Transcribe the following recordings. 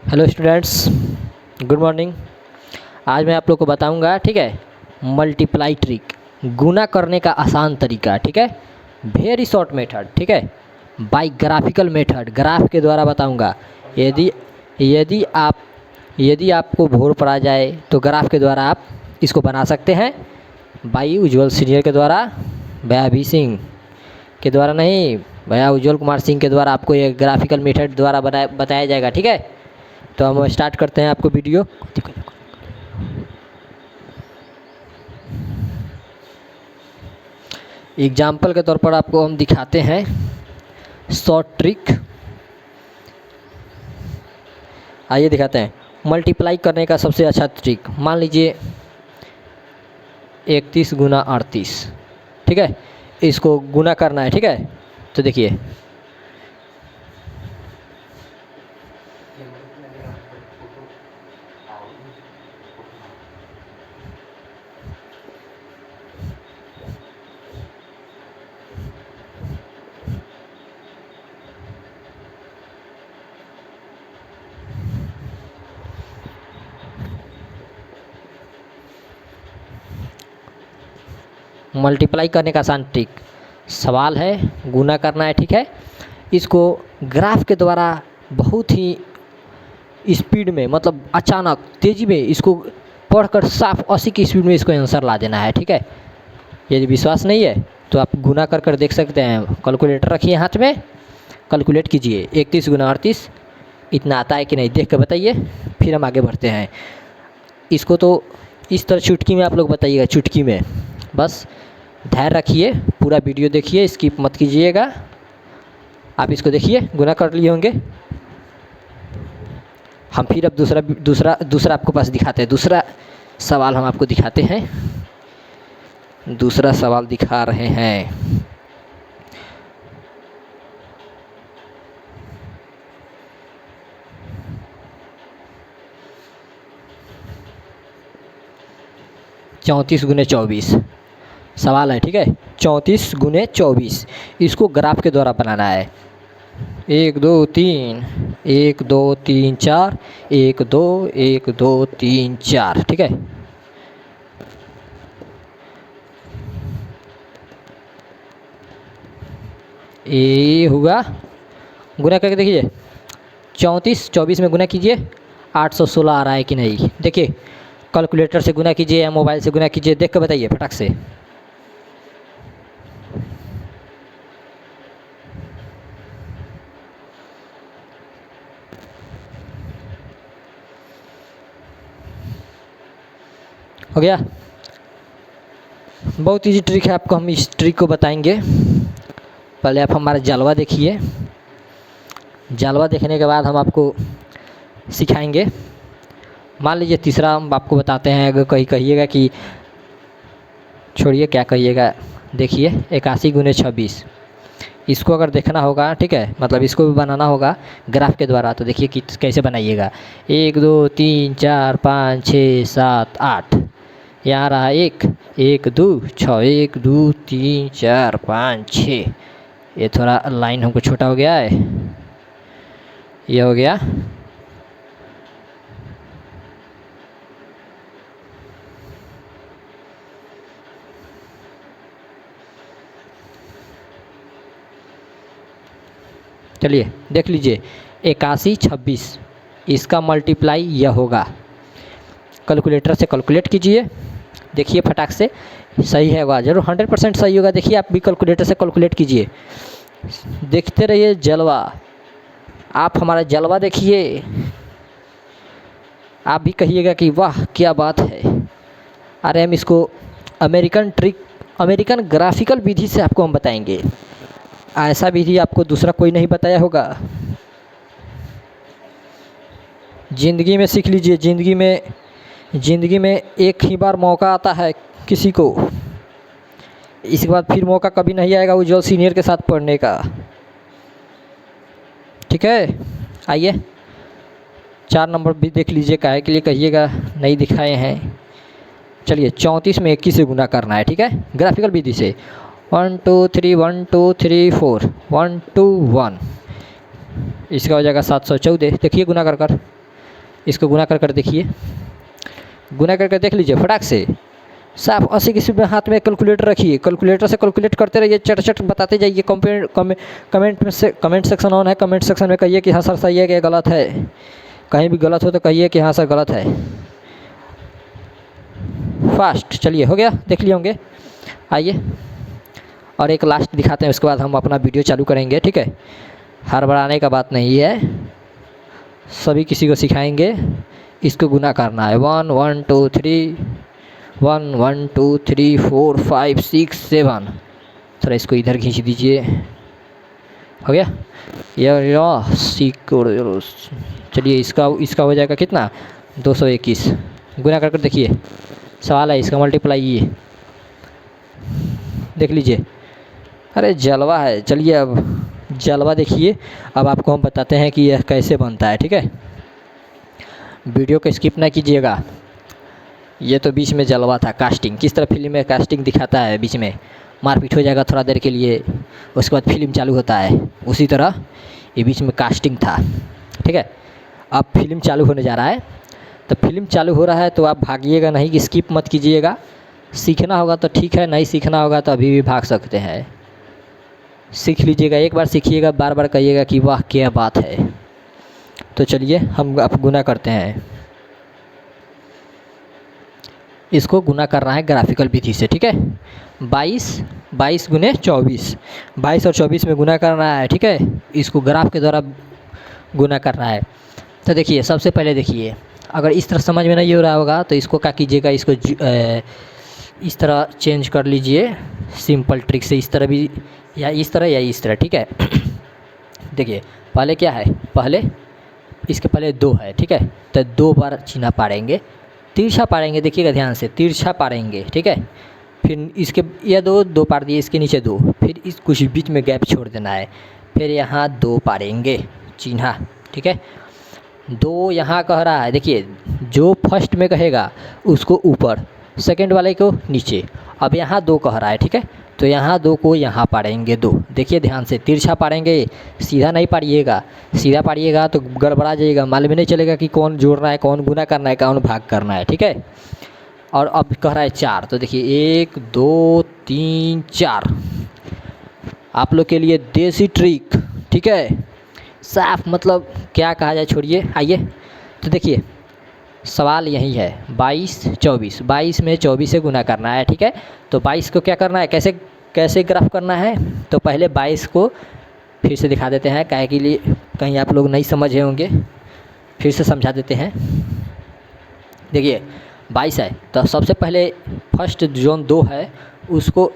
Hello students, good morning. आज मैं आप लोग को बताऊंगा, ठीक है, मल्टीप्लाई ट्रिक, गुना करने का आसान तरीका, ठीक है, वेरी शॉर्ट मेथड, ठीक है, बाय ग्राफिकल मेथड, ग्राफ के द्वारा बताऊंगा। यदि यदि आप यदि आपको भोर पड़ा जाए तो ग्राफ के द्वारा आप इसको बना सकते हैं। बाई उज्ज्वल सीनियर के द्वारा, भैया अभी सिंह के द्वारा नहीं, भैया उज्ज्वल कुमार सिंह के द्वारा आपको ये ग्राफिकल मेथड द्वारा बताया जाएगा, ठीक है। तो हम स्टार्ट करते हैं आपको वीडियो। एग्जाम्पल के तौर पर आपको हम दिखाते हैं शॉर्ट ट्रिक। आइए दिखाते हैं मल्टीप्लाई करने का सबसे अच्छा ट्रिक। मान लीजिए 31 गुना 38, ठीक है, इसको गुना करना है, ठीक है। तो देखिए मल्टीप्लाई करने का आसान ट्रिक, सवाल है गुना करना है, ठीक है। इसको ग्राफ के द्वारा बहुत ही स्पीड में, मतलब अचानक तेज़ी में इसको पढ़कर साफ 80 की स्पीड में इसको आंसर ला देना है, ठीक है। यदि विश्वास नहीं है तो आप गुना कर देख सकते हैं। कैलकुलेटर रखिए हाथ में, कैलकुलेट कीजिए 31 गुना 38 इतना आता है कि नहीं, देख कर बताइए, फिर हम आगे बढ़ते हैं। इसको तो इस तरह चुटकी में आप लोग बताइएगा, चुटकी में। बस धैर्य रखिए, पूरा वीडियो देखिए, स्किप मत कीजिएगा। आप इसको देखिए, गुना कर लिए होंगे। हम फिर अब दूसरा आपको पास दिखाते हैं। दूसरा सवाल हम आपको दिखाते हैं, दूसरा सवाल दिखा रहे हैं। चौंतीस गुने 24 सवाल है, ठीक है। 34 गुने 24 इसको ग्राफ के द्वारा बनाना है। 1 2 3 1 2 3 4 1 2 1 2 3 4, ठीक है। ये हुआ, गुना करके देखिए 34 24 में गुना कीजिए, 816 आ रहा है कि नहीं। देखिए कैलकुलेटर से गुना कीजिए या मोबाइल से गुना कीजिए, देख कर बताइए फटाक से। हो गया, बहुत इजी ट्रिक है, आपको हम इस ट्रिक को बताएंगे। पहले आप हमारा जलवा देखिए, जलवा देखने के बाद हम आपको सिखाएंगे। मान लीजिए तीसरा हम आपको बताते हैं। अगर कहीं कहिएगा कि छोड़िए क्या कहिएगा, देखिए 81 गुने 26 इसको अगर देखना होगा, ठीक है, मतलब इसको भी बनाना होगा ग्राफ के द्वारा। तो देखिए कि कैसे बनाइएगा। 1 2 3 4 5 6 7 8, यहाँ रहा 1 1 2 6 1 2 3 4 5 6। ये थोड़ा लाइन हमको छोटा हो गया है, ये हो गया। चलिए देख लीजिए 81 26 इसका मल्टीप्लाई यह होगा। कैलकुलेटर से कैलकुलेट कीजिए, देखिए फटाक से सही है वह, जरूर 100% सही होगा। देखिए आप भी कैलकुलेटर से कैलकुलेट कीजिए, देखते रहिए जलवा। आप हमारा जलवा देखिए, आप भी कहिएगा कि वाह क्या बात है। अरे हम इसको अमेरिकन ट्रिक, अमेरिकन ग्राफिकल विधि से आपको हम बताएंगे। ऐसा विधि आपको दूसरा कोई नहीं बताया होगा। ज़िंदगी में सीख लीजिए, ज़िंदगी में एक ही बार मौका आता है किसी को, इसके बाद फिर मौका कभी नहीं आएगा उज्ज्वल सीनियर के साथ पढ़ने का, ठीक है। आइए 4 नंबर भी देख लीजिए, काहे के लिए कहिएगा नहीं दिखाए हैं। चलिए 34 में 21 से गुना करना है, ठीक है, ग्राफिकल विधि से। 1 2 3 1 2 3 4 1 2 1, इसका हो जाएगा 714। देखिए गुना कर इसको गुना कर देखिए, गुना कर देख लीजिए फटाक से। साफ 80 की स्पीड में हाथ में कैलकुलेटर रखिए, कैलकुलेटर से कैलकुलेट करते रहिए, चट चट बताते जाइए। कमेंट सेक्शन ऑन है, कमेंट सेक्शन में कहिए कि हाँ सर सही है कि गलत है। कहीं भी गलत हो तो कहिए कि हाँ सर गलत है। फास्ट चलिए, हो गया, देख लिए होंगे। आइए और एक लास्ट दिखाते हैं, उसके बाद हम अपना वीडियो चालू करेंगे, ठीक है। हड़बड़ाने का बात नहीं है, सभी किसी को सिखाएंगे। इसको गुना करना है 1 1 2 3 1 1 2 3 4 5 6 7। थोड़ा इसको इधर खींच दीजिए, हो गया यार सीक्र। चलिए इसका हो जाएगा कितना, 221। गुना कर देखिए, सवाल है इसका मल्टीप्लाई ये देख लीजिए। अरे जलवा है। चलिए अब जलवा देखिए, अब आपको हम बताते हैं कि यह कैसे बनता है, ठीक है। वीडियो को स्किप ना कीजिएगा। ये तो बीच में जलवा था, कास्टिंग किस तरह फिल्म में कास्टिंग दिखाता है, बीच में मारपीट हो जाएगा थोड़ा देर के लिए, उसके बाद फिल्म चालू होता है, उसी तरह ये बीच में कास्टिंग था, ठीक है। अब फिल्म चालू होने जा रहा है, तो फिल्म चालू हो रहा है तो आप भागिएगा नहीं, कि स्किप मत कीजिएगा। सीखना होगा तो ठीक है, नहीं सीखना होगा तो अभी भी भाग सकते हैं। सीख लीजिएगा, एक बार सीखिएगा, बार बार कहिएगा कि वाह क्या बात है। तो चलिए हम अब गुना करते हैं। इसको गुना करना है ग्राफिकल विधि से, ठीक है। 22 गुने 24, 22 और 24 में गुना करना है, ठीक है। इसको ग्राफ के द्वारा गुना करना है। तो देखिए सबसे पहले देखिए, अगर इस तरह समझ में नहीं हो रहा होगा तो इसको क्या कीजिएगा, इसको इस तरह चेंज कर लीजिए सिंपल ट्रिक से। इस तरह भी, या इस तरह, ठीक है। देखिए पहले क्या है, पहले इसके पहले 2 है, ठीक है। तो 2 बार चिन्ह पाड़ेंगे, तिरछा पाड़ेंगे, देखिएगा ध्यान से, तिरछा पाड़ेंगे, ठीक है। फिर इसके यह 2 पाड़ दिए, इसके नीचे 2, फिर इस कुछ बीच में गैप छोड़ देना है, फिर यहाँ 2 पाड़ेंगे चिन्ह, ठीक है। 2 यहाँ कह रहा है, देखिए जो फर्स्ट में कहेगा उसको ऊपर, सेकंड वाले को नीचे। अब यहाँ 2 कह रहा है, ठीक है, तो यहाँ 2 को यहाँ पाड़ेंगे 2। देखिए ध्यान से, तिरछा पाड़ेंगे, सीधा नहीं पाड़िएगा। सीधा पाड़िएगा तो गड़बड़ा जाइएगा, मालूम नहीं चलेगा कि कौन जोड़ना है, कौन गुना करना है, कौन भाग करना है, ठीक है। और अब कह रहा है 4, तो देखिए 1 2 3 4 आप लोग के लिए देसी ट्रिक, ठीक है। साफ मतलब क्या कहा जाए, छोड़िए। आइए तो देखिए सवाल यही है, 22 24, 22 में 24 से गुना करना है, ठीक है। तो 22 को क्या करना है, कैसे ग्राफ करना है, तो पहले 22 को फिर से दिखा देते हैं, काहे के लिए कहीं आप लोग नहीं समझे होंगे, फिर से समझा देते हैं। देखिए 22 है, तो सबसे पहले फर्स्ट जोन 2 है उसको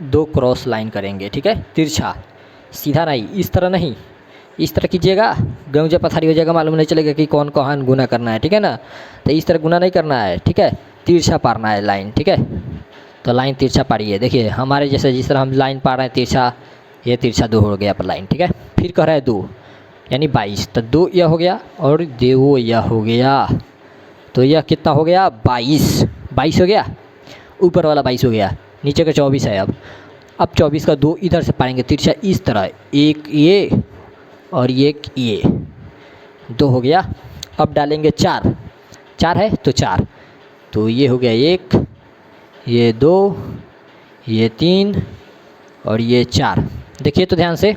2 क्रॉस लाइन करेंगे, ठीक है, तिरछा, सीधा नहीं, इस तरह नहीं, इस तरह कीजिएगा, गेहूँ पथारी हो जाएगा, मालूम नहीं चलेगा कि कौन कहाँ गुना करना है, ठीक है ना। तो इस तरह गुना नहीं करना है, ठीक है, तिरछा पारना है लाइन, ठीक है। तो लाइन तिरछा पारिए, देखिए हमारे जैसे जिस तरह हम लाइन पा रहे हैं तिरछा, ये तिरछा 2 हो गया पर लाइन, ठीक है। फिर कह रहा है 2 यानी 22, तो 2 यह हो गया और 2 यह हो गया, तो यह कितना हो गया, 22 हो गया, ऊपर वाला 22 हो गया, नीचे का 24 है। अब 24 का 2 इधर से पाएंगे तिरछा, इस तरह, एक ये और एक ये, 2 हो गया। अब डालेंगे 4 है तो 4, तो ये हो गया 1, ये 2, ये 3 और ये 4। देखिए तो ध्यान से,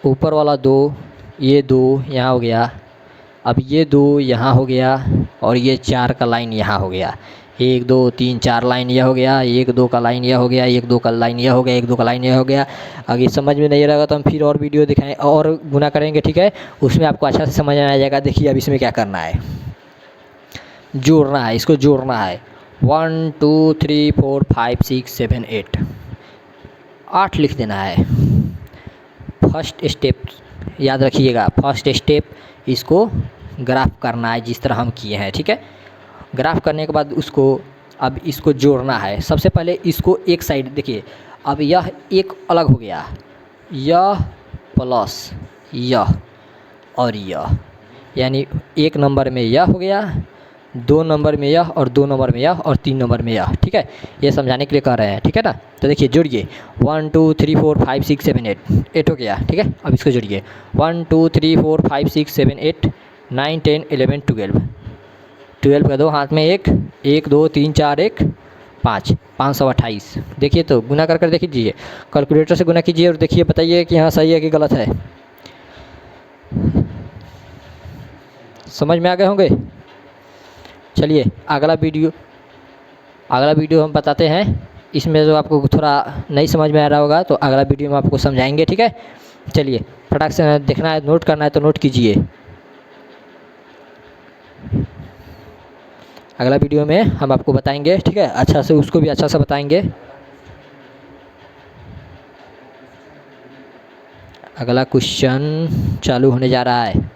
ऊपर वाला 2, ये 2 यहाँ हो गया, अब ये 2 यहाँ हो गया और ये 4 का लाइन यहाँ हो गया, 1 2 3 4 लाइन यह हो गया, 1 2 का लाइन यह हो गया, 1 2 का लाइन यह हो गया, 1 2 का लाइन यह हो गया। अगर समझ में नहीं रहेगा तो हम फिर और वीडियो दिखाएं और गुना करेंगे, ठीक है, उसमें आपको अच्छा से समझ में आ जाएगा। देखिए अब इसमें क्या करना है, जोड़ना है, इसको जोड़ना है, 1 2 3 4 5 6 7 8 लिख देना है। फर्स्ट स्टेप याद रखिएगा, फर्स्ट स्टेप इसको ग्राफ करना है जिस तरह हम किए हैं, ठीक है। ग्राफ करने के बाद उसको अब इसको जोड़ना है। सबसे पहले इसको एक साइड देखिए, अब यह एक अलग हो गया, यह प्लस यह और यह, यानी 1 नंबर में यह हो गया, 2 नंबर में यह और 2 नंबर में यह और 3 नंबर में यह, ठीक है। ये समझाने के लिए कह रहे हैं, ठीक है ना। तो देखिए जोड़िए, 1 2 3 4 5 6 7 8 हो गया, ठीक है। अब इसको जोड़िए, 1 2 3 4 5 6 7 8 9 10 11 12, 12 का 2 हाथ में 1 1 2 3 4 1 5, 528। देखिए तो गुना कर देख लीजिए, कैलकुलेटर से गुना कीजिए और देखिए बताइए कि हाँ सही है कि गलत है। समझ में आ गए होंगे। चलिए अगला वीडियो हम बताते हैं। इसमें जो आपको थोड़ा नहीं समझ में आ रहा होगा तो अगला वीडियो में आपको समझाएंगे, ठीक है। चलिए फटाक से देखना है, नोट करना है तो नोट कीजिए। अगला वीडियो में हम आपको बताएंगे, ठीक है, अच्छा से, उसको भी अच्छा से बताएंगे। अगला क्वेश्चन चालू होने जा रहा है।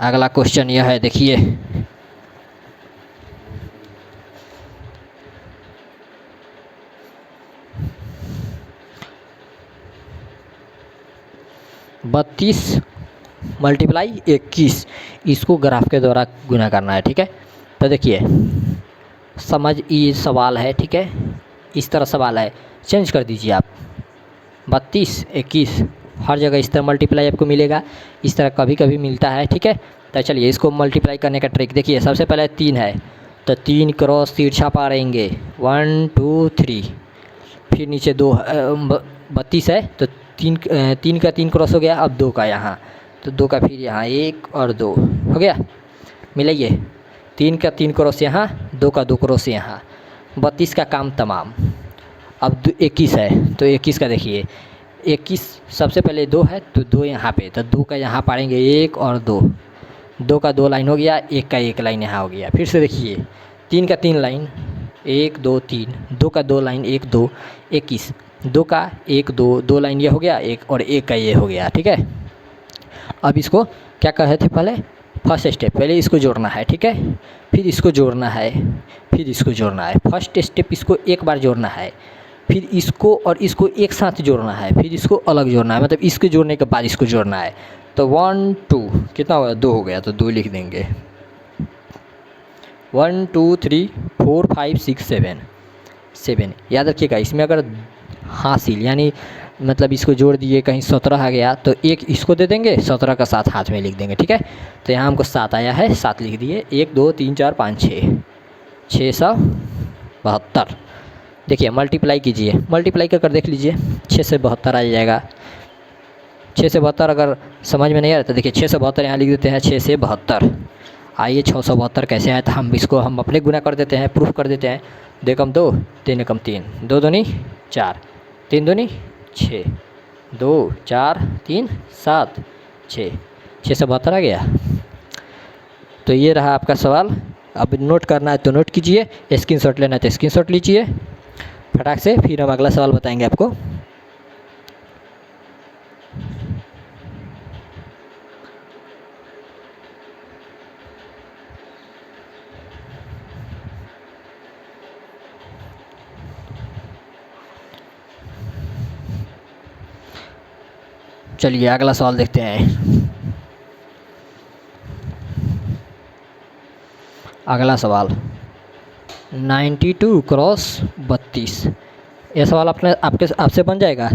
अगला क्वेश्चन यह है, देखिए। बत्तीस मल्टीप्लाई 21, इसको ग्राफ के द्वारा गुना करना है, ठीक है। तो देखिए समझ ये सवाल है, ठीक है, इस तरह सवाल है, चेंज कर दीजिए आप। 32 21 हर जगह इस तरह मल्टीप्लाई आपको मिलेगा, इस तरह कभी कभी मिलता है, ठीक है। तो चलिए इसको मल्टीप्लाई करने का ट्रिक देखिए। सबसे पहले 3 है तो 3 क्रॉस तिरछा पारेंगे 1 2 3, फिर नीचे 2 32 है तो 3 का 3 क्रॉस हो गया, अब 2 का यहाँ, तो 2 का फिर यहाँ 1 और 2 हो गया, मिलाइए। 3 का 3 क्रॉस यहाँ, 2 का 2 क्रॉस यहाँ, 32 का काम तमाम। अब 21 है तो 21 का देखिए, 21 सबसे पहले 2 है तो 2 यहाँ पे, तो 2 का यहाँ पाएंगे 1 और 2, 2 का 2 लाइन हो गया, 1 का 1 लाइन यहाँ हो गया। फिर से देखिए 3 का 3 लाइन 1 2 3, 2 का 2 लाइन 1 2 21, 2 का 1 2 2 लाइन ये हो गया, 1 और 1 का ये हो गया, ठीक है। अब इसको क्या कहे थे पहले, फर्स्ट स्टेप पहले इसको जोड़ना है, ठीक है, फिर इसको जोड़ना है, फिर इसको जोड़ना है। फर्स्ट स्टेप इसको एक बार जोड़ना है, फिर इसको और इसको एक साथ जोड़ना है, फिर इसको अलग जोड़ना है, मतलब इसको जोड़ने के बाद इसको जोड़ना है। तो 1 2 कितना हो गया, 2 हो गया, तो 2 लिख देंगे। 1 2 3 4 5 6 7 7, याद रखिएगा। इसमें अगर हासिल यानी मतलब इसको जोड़ दिए कहीं 17 आ गया तो एक इसको दे देंगे, 17 का 7 हाथ में लिख देंगे, ठीक है। तो यहाँ हमको 7 आया है, 7 लिख दिए। 1 2 3 4 5 6, 672। देखिए मल्टीप्लाई कीजिए, मल्टीप्लाई कर देख लीजिए, 6 से 72 आ जाएगा। 6 से 72 अगर समझ में नहीं आ रहा तो देखिए 6 से 72 यहाँ लिख देते हैं, 6 से 72। आइए 672 कैसे आया, तो हम इसको हम अपने गुना कर देते हैं, प्रूफ कर देते हैं। 2 कम 2 3 कम 3, 2 दूनी 4 3 दूनी 6, 2 4 3 7 6, 6 से 72 आ गया। तो ये रहा आपका सवाल। अब नोट करना है तो नोट कीजिए, स्क्रीनशॉट लेना है तो स्क्रीनशॉट लीजिए फटाक से, फिर हम अगला सवाल बताएंगे आपको। चलिए अगला सवाल देखते हैं। अगला सवाल 92 क्रॉस 32, यह सवाल आपसे बन जाएगा।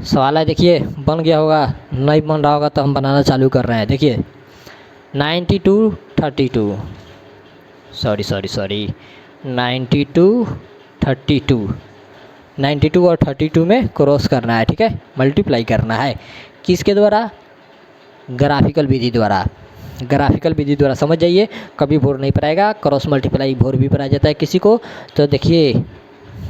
सवाल है, देखिए बन गया होगा, नहीं बन रहा होगा तो हम बनाना चालू कर रहे हैं। देखिए 92 32, सॉरी 92 32, 92 और 32 में क्रॉस करना है, ठीक है, मल्टीप्लाई करना है। किसके द्वारा, ग्राफिकल विधि द्वारा। ग्राफिकल विधि द्वारा समझ जाइए, कभी भोर नहीं पड़ेगा, क्रॉस मल्टीप्लाई भोर भी पड़ा जाता है किसी को, तो देखिए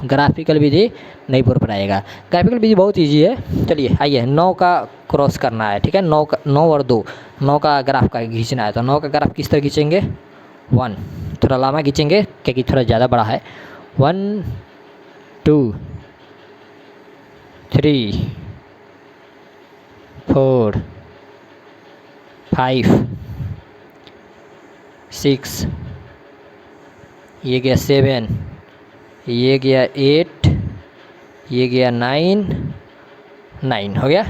ग्राफिकल विधि नहीं भोर पड़ाएगा। ग्राफिकल विधि बहुत इजी है। चलिए आइए 9 का क्रॉस करना है, ठीक है, 9 और 2, 9 का ग्राफ का खींचना है। तो 9 का ग्राफ किस तरह खींचेंगे, 1 थोड़ा लंबा खींचेंगे क्योंकि थोड़ा ज़्यादा बड़ा है। 1 2 3 4 5 6, ये गया 7, ये गया 8, ये गया 9 हो गया,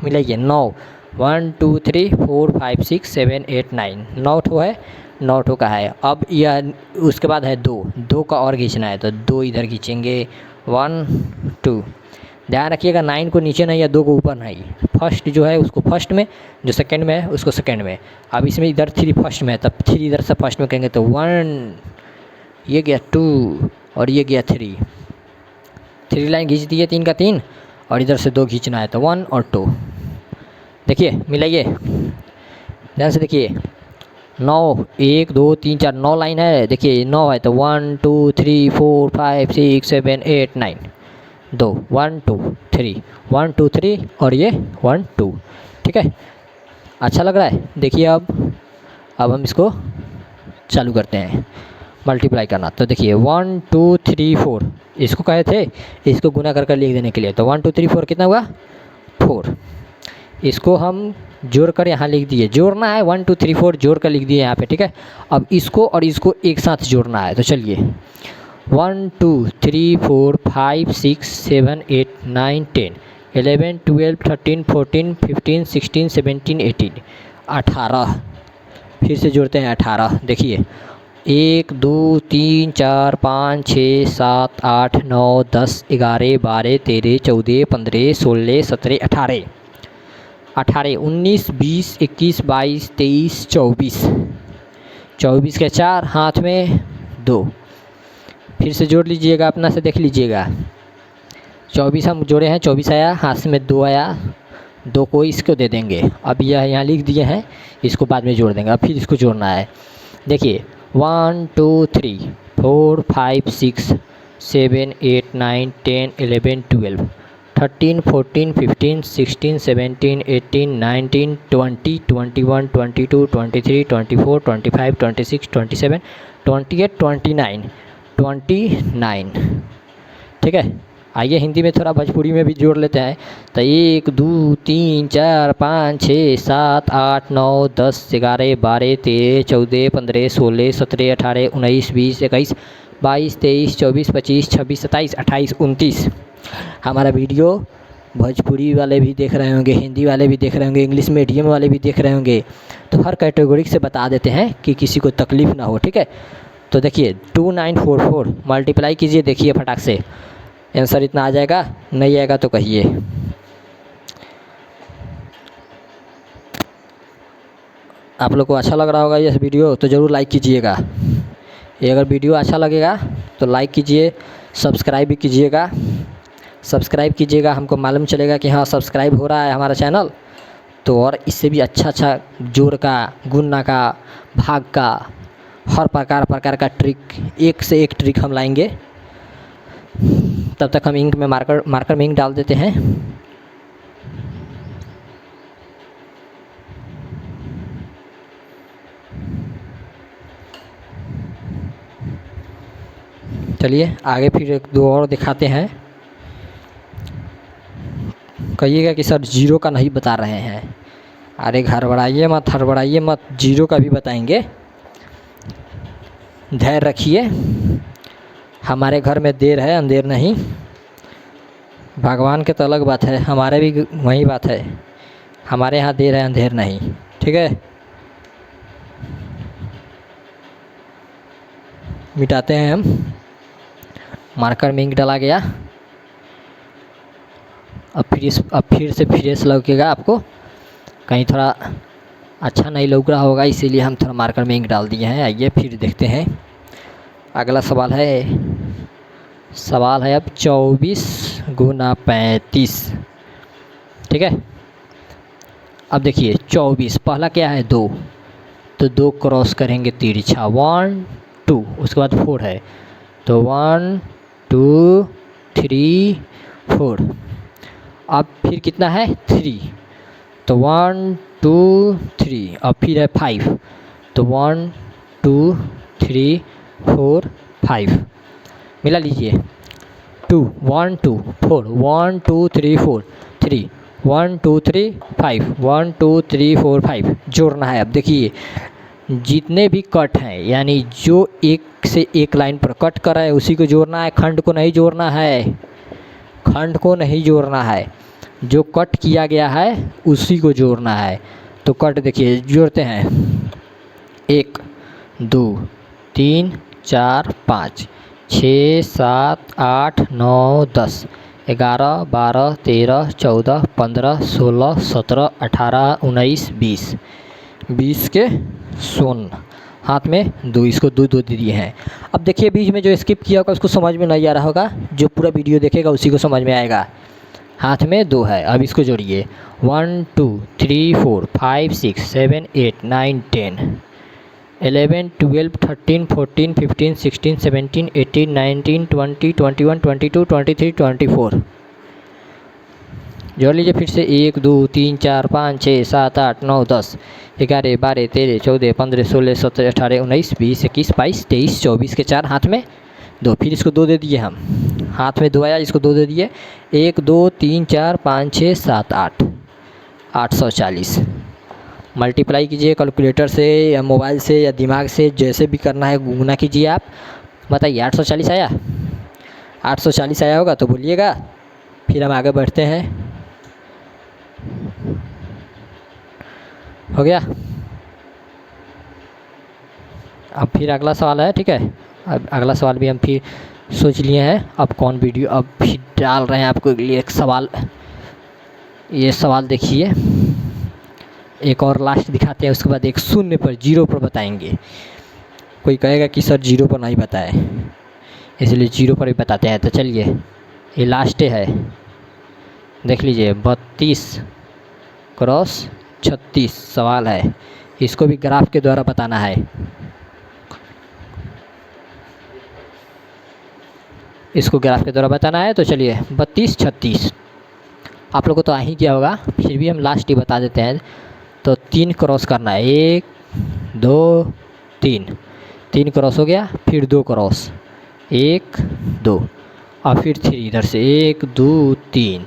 मिलाइए 9 1 2 3 4 5 6 7 8 9, 9 ठो है, 9 ठो का है। अब यह उसके बाद है 2, 2 का और खींचना है तो 2 इधर खींचेंगे 1 2। ध्यान रखिएगा 9 को नीचे नहीं या 2 को ऊपर नहीं, फर्स्ट जो है उसको फर्स्ट में, जो सेकंड में है उसको सेकंड में। अब इसमें इधर 3 फर्स्ट में है तब 3 इधर से फर्स्ट में करेंगे तो 1, ये गया 2 और ये गया 3, 3 लाइन खींच दिए 3 का 3 और इधर से 2 खींचना है तो 1 और 2। देखिए मिलाइए, ध्यान से देखिए 9 1 2 3 4 9 लाइन है, देखिए 9 है तो 1 2 3 4 5 6 7 8 9, 2 1 2 3 1 2 3 और ये 1 2। ठीक है, अच्छा लग रहा है। देखिए अब हम इसको चालू करते हैं मल्टीप्लाई करना। तो देखिए 1 2 3 4, इसको कहे थे इसको गुना कर लिख देने के लिए, तो 1 2 3 4 कितना हुआ 4। इसको हम जोड़ कर यहाँ लिख दिए, जोड़ना है 1 2 3 4 जोड़ कर लिख दिए यहाँ पे। ठीक है, अब इसको और इसको एक साथ जोड़ना है तो चलिए 1 2 3 4 5 6 7 8 9 10 11 12 13 14 15 16 17 18 18, फिर से जोड़ते हैं 18। देखिए 1 2 3 4 5 6 7 8 9 10 11 12 13 14 15 16 17 18, 18 19 20 21 22 23 24, 24 के 4 हाथ में 2, फिर से जोड़ लीजिएगा, अपना से देख लीजिएगा। 24 हम जोड़े हैं, 24 आया, हाथ में 2 आया, 2 को इसको दे देंगे। अब यह यहाँ लिख दिए हैं, इसको बाद में जोड़ देंगे। अब फिर इसको जोड़ना है। देखिए 1 2 3 4 5 6 7 8 9 10 11 12 13 14 15 16 17 18 19 20 21 22 23 24 25 26 27 28 29 29। ठीक है, आइए हिंदी में थोड़ा भोजपुरी में भी जोड़ लेते हैं। तो 1 2 3 4 5 6 7 8 9 10 11 12 13 14 15 16 17 18 19 20 21 22 23 24 25 26 27 28 29। हमारा वीडियो भोजपुरी वाले भी देख रहे होंगे, हिंदी वाले भी देख रहे होंगे, इंग्लिश मीडियम वाले भी देख रहे होंगे, तो हर कैटेगरी से बता देते हैं कि किसी को तकलीफ़ ना हो। ठीक है, तो देखिए 2944 मल्टीप्लाई कीजिए, देखिए फटाक से आंसर इतना आ जाएगा, नहीं आएगा तो कहिए। आप लोग को अच्छा लग रहा होगा ये वीडियो तो ज़रूर लाइक कीजिएगा। ये अगर वीडियो अच्छा लगेगा तो लाइक कीजिए, सब्सक्राइब भी कीजिएगा। सब्सक्राइब कीजिएगा, हमको मालूम चलेगा कि हाँ सब्सक्राइब हो रहा है हमारा चैनल। तो और इससे भी अच्छा जोड़ का, गुणा का, भाग का, हर प्रकार का ट्रिक, एक से एक ट्रिक हम लाएंगे। तब तक हम इंक में मार्कर में इंक डाल देते हैं। चलिए आगे फिर 1 2 और दिखाते हैं। कहिएगा कि सर जीरो का नहीं बता रहे हैं। अरे हड़बड़ाइए मत, जीरो का भी बताएंगे। धैर्य रखिए, हमारे घर में देर है अंधेर नहीं। भगवान के तो अलग बात है, हमारे भी वही बात है, हमारे यहाँ देर है अंधेर नहीं। ठीक है, मिटाते हैं हम। मार्कर में इंक डाला गया। अब फिर से फ्रेश लगेगा आपको, कहीं थोड़ा अच्छा नहीं लग रहा होगा, इसीलिए हम थोड़ा मार्कर में इंक डाल दिए हैं। आइए फिर देखते हैं। अगला सवाल है अब 24 गुना 35। ठीक है, अब देखिए 24 पहला क्या है 2, तो 2 क्रॉस करेंगे तिरछा 1 2, उसके बाद 4 है तो 1 2 3 4। अब फिर कितना है 3, तो 1 2 3, अब फिर है 5, तो 1 2 3 4 5। मिला लीजिए 2 1 2 4 1 2 3 4 3 1 2 3 5 1 2 3 4 5 जोड़ना है। अब देखिए जितने भी कट हैं, यानी जो एक से एक लाइन पर कट कर रहा है उसी को जोड़ना है, खंड को नहीं जोड़ना है, खंड को नहीं जोड़ना है। जो कट किया गया है उसी को जोड़ना है। तो कट देखिए जोड़ते हैं, 1 2 3 4 5 6 7 8 9 10 11 12 13 14 15 16 17 18 19 20 20 के शून्य, हाथ में 2, इसको 2 2 दे दिए हैं। अब देखिए बीच में जो स्किप किया होगा उसको समझ में नहीं आ रहा होगा, जो पूरा वीडियो देखेगा उसी को समझ में आएगा। हाथ में 2 है, अब इसको जोड़िए 1 2 3 4 5 6 7 8 9 10 11 12 13 14 15 16 17 18 19 20 21 22 23 24। जोड़ लीजिए फिर से 1 2 3 4 5 6 7 8 9 10 11 12 13 14 15 16 17 18 19 20 21 22 23 24 के 4, हाथ में 2। फिर इसको 2 दे दिए हम, हाथ में 2 आया, इसको 2 दे दिए, 1 2 3 4 5 6 7 8 840। मल्टीप्लाई कीजिए कैलकुलेटर से या मोबाइल से या दिमाग से, जैसे भी करना है गुना कीजिए आप। बताइए 840 आया? 840 आया होगा तो बोलिएगा, फिर हम आगे बढ़ते हैं। हो गया? अब फिर अगला सवाल है, ठीक है। अब अगला सवाल भी हम फिर सोच लिए हैं, अब कौन वीडियो अब फिर डाल रहे हैं आपको लिए एक सवाल। ये सवाल देखिए, एक और लास्ट दिखाते हैं, उसके बाद एक शून्य पर, 0 पर बताएंगे। कोई कहेगा कि सर 0 पर नहीं बताए, इसलिए 0 पर भी बताते हैं। तो चलिए ये लास्ट है, देख लीजिए 32 क्रॉस 36 सवाल है, इसको भी ग्राफ के द्वारा बताना है। इसको ग्राफ के द्वारा बताना है। तो चलिए 32 36 आप लोगों को तो आ ही गया होगा, फिर भी हम लास्ट ही बता देते हैं। तो 3 क्रॉस करना है, 1 2 3, 3 क्रॉस हो गया, फिर 2 क्रॉस 1 2 और फिर 3 इधर से 1 2 3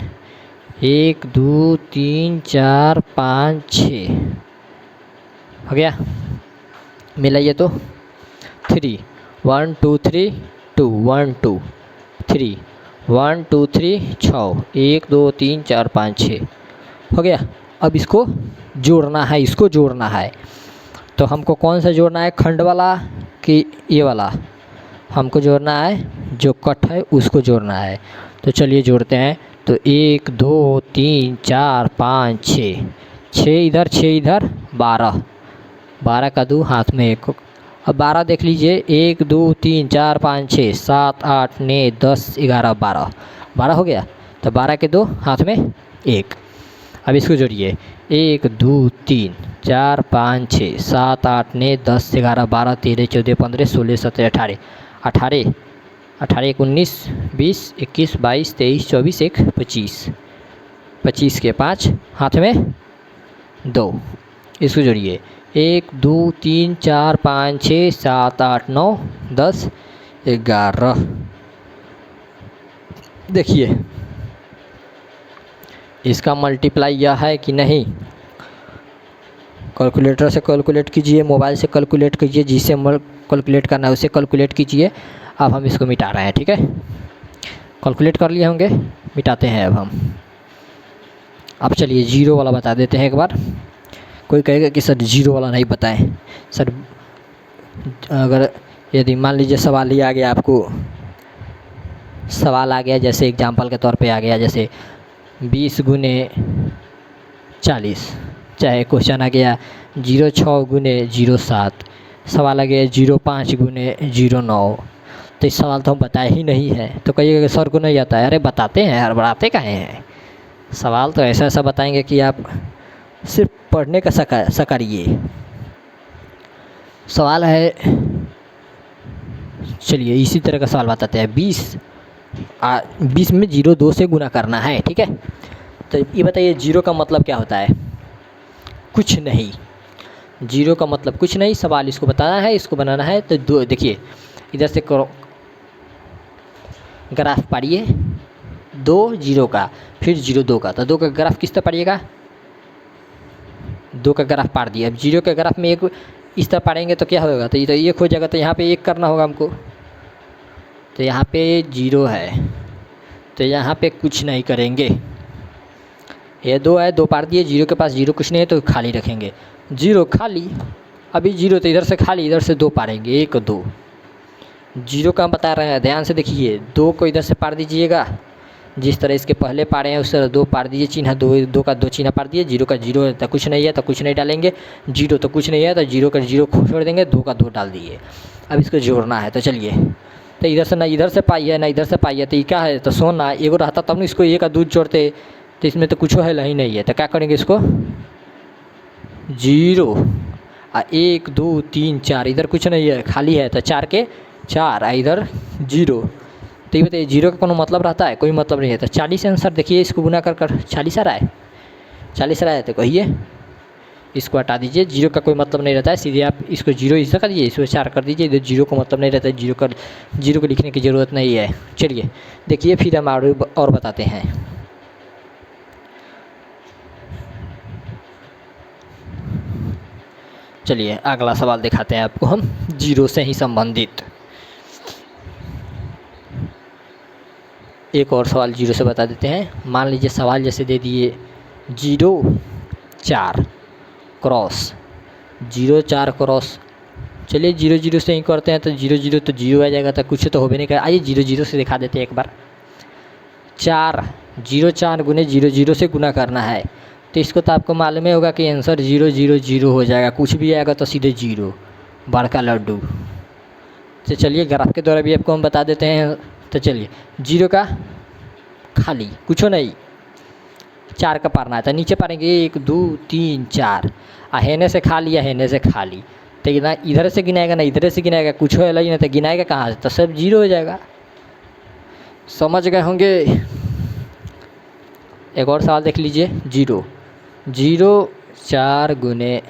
1 2 3 4 5 6 हो गया। मिलाइए तो 3 1 2 3 2 1 2 3 1 2 3 6 1 2 3 4 5 6 हो गया। अब इसको जोड़ना है, इसको जोड़ना है। तो हमको कौन सा जोड़ना है, खंड वाला कि ये वाला? हमको जोड़ना है जो कट है उसको जोड़ना है। तो चलिए जोड़ते हैं। तो 1 2 3 4 5 6, 6 इधर 6 इधर 12, 12 का 2 हाथ में 1। अब 12 देख लीजिए, 1 2 3 4 5 6 7 8 9 10 11 12, 12 हो गया। तो 12 के 2 हाथ में 1। अब इसको जोड़िए, 1 2 3 4 5 6 7 8 9 10 11 12 13 14 15 16 17 18 18 18 1 19 20 21 22 23 24 1 25, 25 के 5 हाथ में 2। इसको जोड़िए, 1 2 3 4 5 6 7 8 9 10 11। देखिए इसका मल्टीप्लाई यह है कि नहीं, कैलकुलेटर से कैलकुलेट कीजिए, मोबाइल से कैलकुलेट कीजिए, जिससे कैलकुलेट करना है उसे कैलकुलेट कीजिए। अब हम इसको मिटा रहे हैं, ठीक है। कैलकुलेट कर लिए होंगे, मिटाते हैं अब हम। अब चलिए 0 वाला बता देते हैं एक बार। कोई कहेगा कि सर 0 वाला नहीं बताएं। सर अगर यदि मान लीजिए सवाल ही आ गया, आपको सवाल आ गया, जैसे एग्जांपल के तौर पे आ गया, जैसे 20 गुने 40, चाहे क्वेश्चन आ गया 06 गुने 07, सवाल आ गया 05 गुने 09, तो इस सवाल तो हम बताए ही नहीं है। तो कहिएगा कि सर को नहीं आता है। अरे बताते हैं, हड़बड़ाते काहे हैं। सवाल तो ऐसा ऐसा बताएंगे कि आप सिर्फ पढ़ने का सकारिए। सवाल है, चलिए इसी तरह का सवाल बताते हैं। 20 में 0 2 से गुना करना है, ठीक है। तो ये बताइए 0 का मतलब क्या होता है? कुछ नहीं। 0 का मतलब कुछ नहीं। सवाल इसको बताना है, इसको बनाना है। तो 2 देखिए इधर से ग्राफ पाड़िए, 2 0 का, फिर 0 2 का। तो 2 का ग्राफ किस तरह पाड़िएगा? 2 का ग्राफ पाड़ दिया। अब 0 के ग्राफ में एक इस तरह पाड़ेंगे तो क्या होगा? तो ये तो 1 हो जाएगा। तो यहाँ पे 1 करना होगा हमको। तो यहाँ पे 0 है, तो यहाँ पे कुछ नहीं करेंगे। ये 2 है, 2 पार दिए, 0 के पास 0 कुछ नहीं है तो खाली रखेंगे, 0 खाली। अभी 0 तो इधर से खाली, इधर से 2 पारेंगे, 1 2। 0 का हम बता रहे हैं, ध्यान से देखिए, 2 को इधर से पार दीजिएगा, जिस तरह इसके पहले पारे हैं उस तरह 2 पार दीजिए, चिन्ह 2 का 2 चिन्ह पार दिए, 0 का 0 है तो कुछ नहीं है तो कुछ नहीं डालेंगे, 0 तो कुछ नहीं है तो 0 का 0 छोड़ देंगे, 2 का 2 डाल दिए। अब इसको जोड़ना है, तो चलिए, तो इधर से ना इधर से पाई है ना इधर से पाई है, तो ये क्या है, तो सोना एगो रहता तब ना इसको 1 का 2 जोड़ते, तो इसमें तो कुछ है ही नहीं है, तो क्या करेंगे इसको 0 1 2 3 4, इधर कुछ नहीं है खाली है, तो 4 के 4 इधर 0। तो ये बताइए 0 का कोनो मतलब रहता है, कोई मतलब नहीं है। तो 40 आंसर देखिए, इसको गुना कर 40 आ रहा है, 40 आ रहा है, तो कहिए इसको हटा दीजिए, 0 का कोई मतलब नहीं रहता है, सीधे आप इसको 0 इधर कर दीजिए, इसको 4 कर दीजिए, इधर 0 का मतलब नहीं रहता है, 0 को लिखने की ज़रूरत नहीं है। चलिए देखिए फिर हम और बताते हैं। चलिए अगला सवाल दिखाते हैं आपको हम, 0 से ही संबंधित एक और सवाल 0 से बता देते हैं। मान लीजिए सवाल जैसे दे दिए 0 4 क्रॉस 0 4 क्रॉस, चलिए 0 0 से ही करते हैं, तो 0 0 तो 0 आ जाएगा, तो कुछ तो हो भी नहीं करेगा। आइए 0 0 से दिखा देते हैं एक बार। 4 0 4 गुने 0 0 से गुना करना है, तो इसको तो आपको मालूम ही होगा कि आंसर 0 0 0 हो जाएगा, कुछ भी आएगा तो सीधे 0, बड़का लड्डू। तो चलिए ग्राफ के द्वारा भी आपको हम बता देते हैं। तो चलिए 0 का खाली कुछ नहीं, 4 का पारना है, तो नीचे पारेंगे 1 2 3 4, हेने से खाली या हेने से खाली, तो ना इधर से गिनाएगा ना इधर से गिनाएगा, कुछ हो नहीं, तो गिनाएगा कहाँ से, तो सब 0 हो जाएगा। समझ गए होंगे। एक और सवाल देख लीजिए, 0 0 4 गुने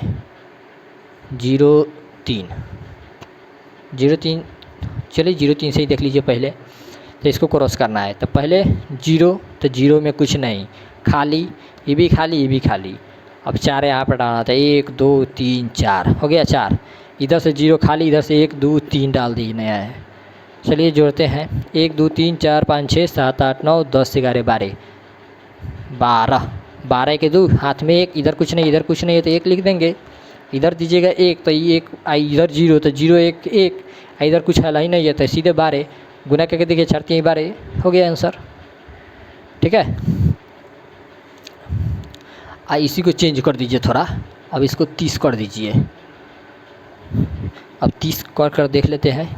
0 3 0 3, चलिए 0 3 से ही देख लीजिए पहले, तो इसको क्रॉस करना है, तो पहले 0, तो 0 में कुछ नहीं, खाली, ये भी खाली ये भी खाली। अब 4 यहाँ पर डालना था, 1 2 3 4 हो गया 4, इधर से 0 खाली, इधर से 1 2 3 डाल दी नया है। चलिए जोड़ते हैं, 1 2 3 4 5 6 7 8 9 10 11 12 12, 12 के 2 हाथ में 1, इधर कुछ नहीं इधर कुछ नहीं है तो 1 लिख देंगे, इधर दीजिएगा 1, तो ये 1 इधर 0, तो 0 1 1, इधर कुछ हल ही नहीं है, तो सीधे 12 गुना करके देखिए 4 3 12 हो गया आंसर। ठीक है, इसी को चेंज कर दीजिए थोड़ा, अब इसको 30 कर दीजिए, अब 30 कर देख लेते हैं।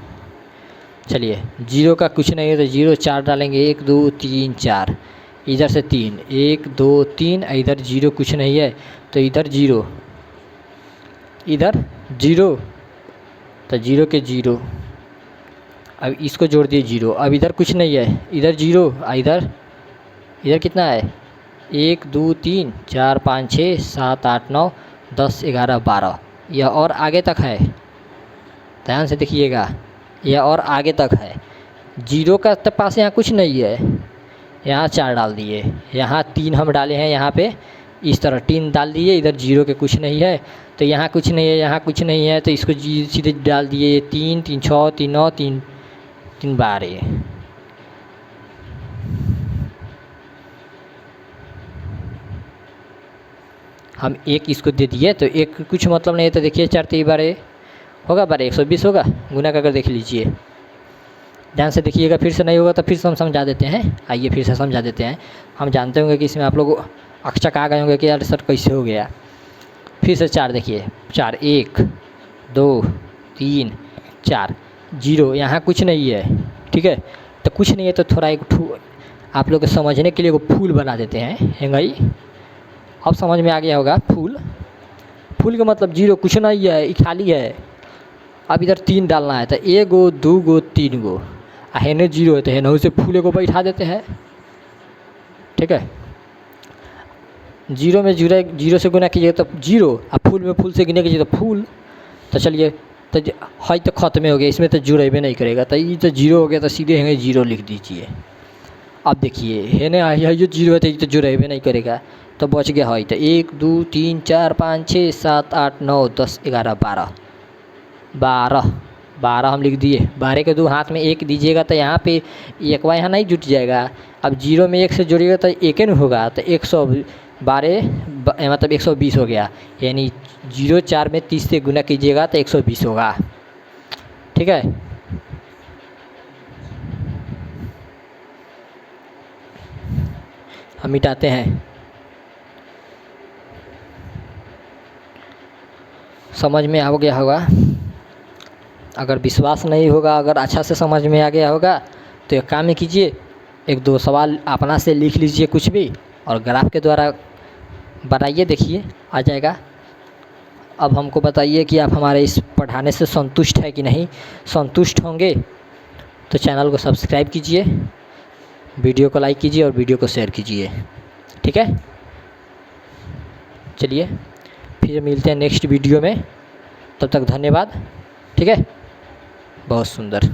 चलिए 0 का कुछ नहीं है तो 0 4 डालेंगे, 1 2 3 4, इधर से 3 1 2 3, इधर 0 कुछ नहीं है तो इधर 0 इधर 0, तो 0 के 0, अब इसको जोड़ दिए 0, अब इधर कुछ नहीं है, इधर 0, इधर कितना है 1 2 3 4 5 6 7 8 9 10 11 12, यह और आगे तक है, ध्यान से देखिएगा, यह और आगे तक है। 0 का तो पास यहाँ कुछ नहीं है, यहाँ 4 डाल दिए, यहाँ 3 हम डाले हैं, यहाँ पे इस तरह 3 डाल दिए, इधर 0 के कुछ नहीं है, तो यहाँ कुछ नहीं है यहाँ कुछ नहीं है, तो इसको सीधे डाल दिए, 3 3 6 3 9 3 3 12। हम 1 इसको दे दिए, तो 1 कुछ मतलब नहीं है, तो देखिए 4 3 12 होगा, 12 120 होगा, गुना कर देख लीजिए, ध्यान से देखिएगा, फिर से नहीं होगा तो फिर से हम समझा देते हैं। आइए फिर से समझा देते हैं, हम जानते होंगे कि इसमें आप लोग अक्षर आ गए होंगे कि यार सर कैसे हो गया। फिर से 4 देखिए, 4 1 2 3 4, 0 यहाँ कुछ नहीं है, ठीक है, तो कुछ नहीं है तो थोड़ा एक आप लोग समझने के लिए वो फूल बना देते हैं, हैंगाई, अब समझ में आ गया होगा। फूल का मतलब 0 कुछ नहीं है, ये खाली है। अब इधर 3 डालना है, तो 1 गो 2 गो 3 गो, हेने 0 है तो हेने से फूल को बैठा देते हैं, ठीक है। 0 में 0 से गुना कीजिए तो 0, अब फूल में फूल से गिने कीजिए तो फूल, तो चलिए तो है तो खत्म हो गया, इसमें तो जुड़ेबे नहीं करेगा, तो ये तो 0 हो गया, तो सीधे हेंगे 0 लिख दीजिए। अब देखिए हेने ये 0 है तो ये तो जुड़ेबे नहीं करेगा, तो बच गया है, तो 1 2 3 4 5 6 7 8 9 10 11 12 12 हम लिख दिए, 12 के 2 हाथ में 1 दीजिएगा, तो यहाँ पे 1 यहाँ नहीं जुट जाएगा। अब 0 में 1 से जोड़िएगा तो 1 ही होगा, तो 100 मतलब 120 हो गया, यानी 0,4 में 30 से गुना कीजिएगा तो 120 होगा। ठीक है, हम मिटाते हैं। समझ में आ गया होगा। अगर विश्वास नहीं होगा, अगर अच्छा से समझ में आ गया होगा तो एक काम कीजिए, 1-2 सवाल अपना से लिख लीजिए कुछ भी, और ग्राफ के द्वारा बनाइए, देखिए आ जाएगा। अब हमको बताइए कि आप हमारे इस पढ़ाने से संतुष्ट है कि नहीं। संतुष्ट होंगे तो चैनल को सब्सक्राइब कीजिए, वीडियो को लाइक कीजिए और वीडियो को शेयर कीजिए। ठीक है, चलिए फिर मिलते हैं नेक्स्ट वीडियो में, तब तक धन्यवाद। ठीक है, बहुत सुंदर।